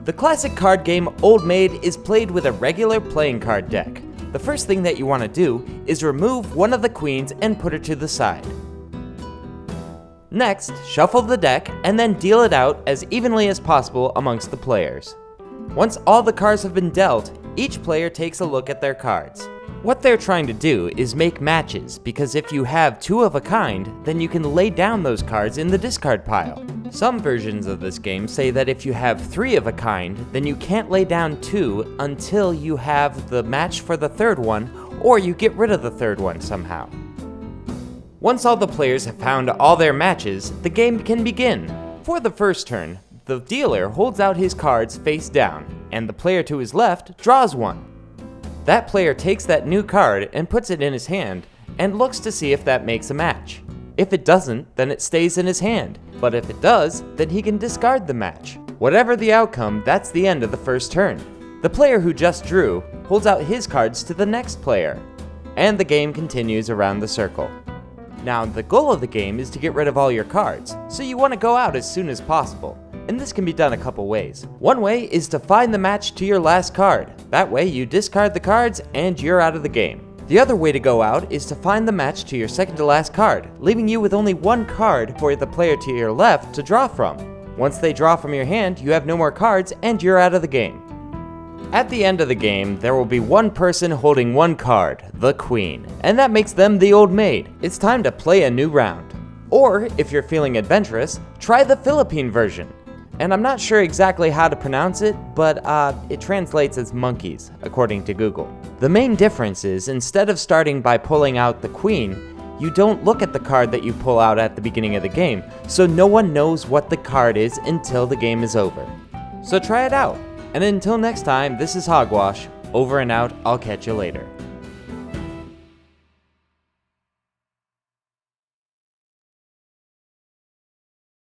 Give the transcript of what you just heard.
The classic card game Old Maid is played with a regular playing card deck. The first thing that you want to do is remove one of the queens and put her to the side. Next, shuffle the deck and then deal it out as evenly as possible amongst the players. Once all the cards have been dealt, each player takes a look at their cards. What they're trying to do is make matches, because if you have two of a kind, then you can lay down those cards in the discard pile. Some versions of this game say that if you have three of a kind, then you can't lay down two until you have the match for the third one, or you get rid of the third one somehow. Once all the players have found all their matches, the game can begin. For the first turn, the dealer holds out his cards face down, and the player to his left draws one. That player takes that new card and puts it in his hand, and looks to see if that makes a match. If it doesn't, then it stays in his hand, but if it does, then he can discard the match. Whatever the outcome, that's the end of the first turn. The player who just drew holds out his cards to the next player, and the game continues around the circle. Now, the goal of the game is to get rid of all your cards, so you want to go out as soon as possible. And this can be done a couple ways. One way is to find the match to your last card. That way you discard the cards and you're out of the game. The other way to go out is to find the match to your second to last card, leaving you with only one card for the player to your left to draw from. Once they draw from your hand, you have no more cards and you're out of the game. At the end of the game, there will be one person holding one card, the Queen, and that makes them the Old Maid. It's time to play a new round. Or, if you're feeling adventurous, try the Philippine version. And I'm not sure exactly how to pronounce it, but it translates as monkeys, according to Google. The main difference is, instead of starting by pulling out the queen, you don't look at the card that you pull out at the beginning of the game, so no one knows what the card is until the game is over. So try it out. And until next time, this is Hogwash. Over and out, I'll catch you later.